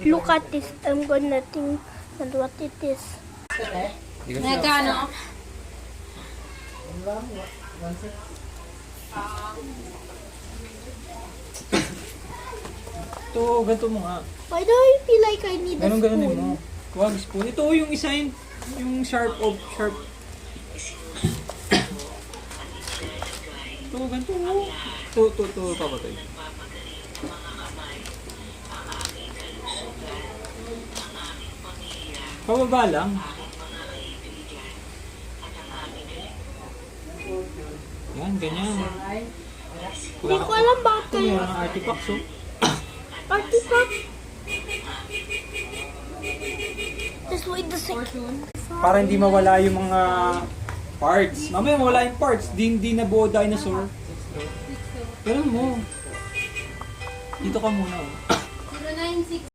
Look at this. I'm gonna think on what it is. Nagkano? Ito, ganito mo nga. Why do I feel like I need a Ganun spoon? mo. Huwag spoon. Ito yung isa yung sharp. Ito, ganito mo. Ito, papatay. Pababa lang. Yan, ganyan. Hindi ko alam bakit Ito kayo. meron ng artifacts, oh. Artifact. Just wait the second. Para hindi mawala yung mga parts. Mamaya mawala yung parts. Di nabuo dinosaur. Pero mo. Dito ka muna. Oh. 096